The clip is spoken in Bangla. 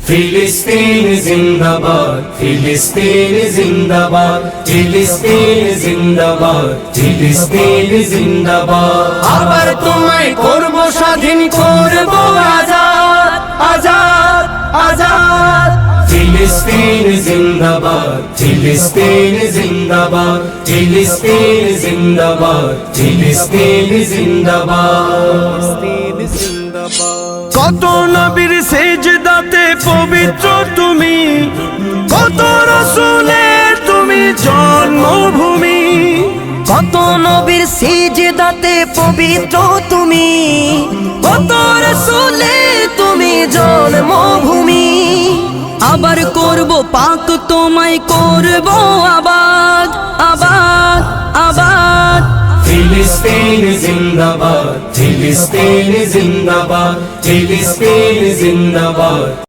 ফিলিস্তিন জিন্দাবাদ, ফিলিস্তিন জিন্দাবাদ, ফিলিস্তিন জিন্দাবাদ, ফিলিস্তিন জিন্দাবাদ। আবার তোমায় করব স্বাধীন, করব আজাদ, আজাদ, আজাদ। ফিলিস্তিন জিন্দাবাদ, ফিলিস্তিন জিন্দাবাদ, ফিলিস্তিন জিন্দাবাদ, ফিলিস্তিন জিন্দাবাদ। কত নবীর সেজদাতে পবিত্র তুমি, কত রাসূলের তুমি জন্মভূমি। কত নবীর সিজদাতে পবিত্র তুমি, কত রাসূলের তুমি জন্মভূমি। আবার করব পাক তোমায়, করব আবাদ, আবাদ, আবাদ। ফিলিস্তিন জিন্দাবাদ, ফিলিস্তিন জিন্দাবাদ, ফিলিস্তিন জিন্দাবাদ।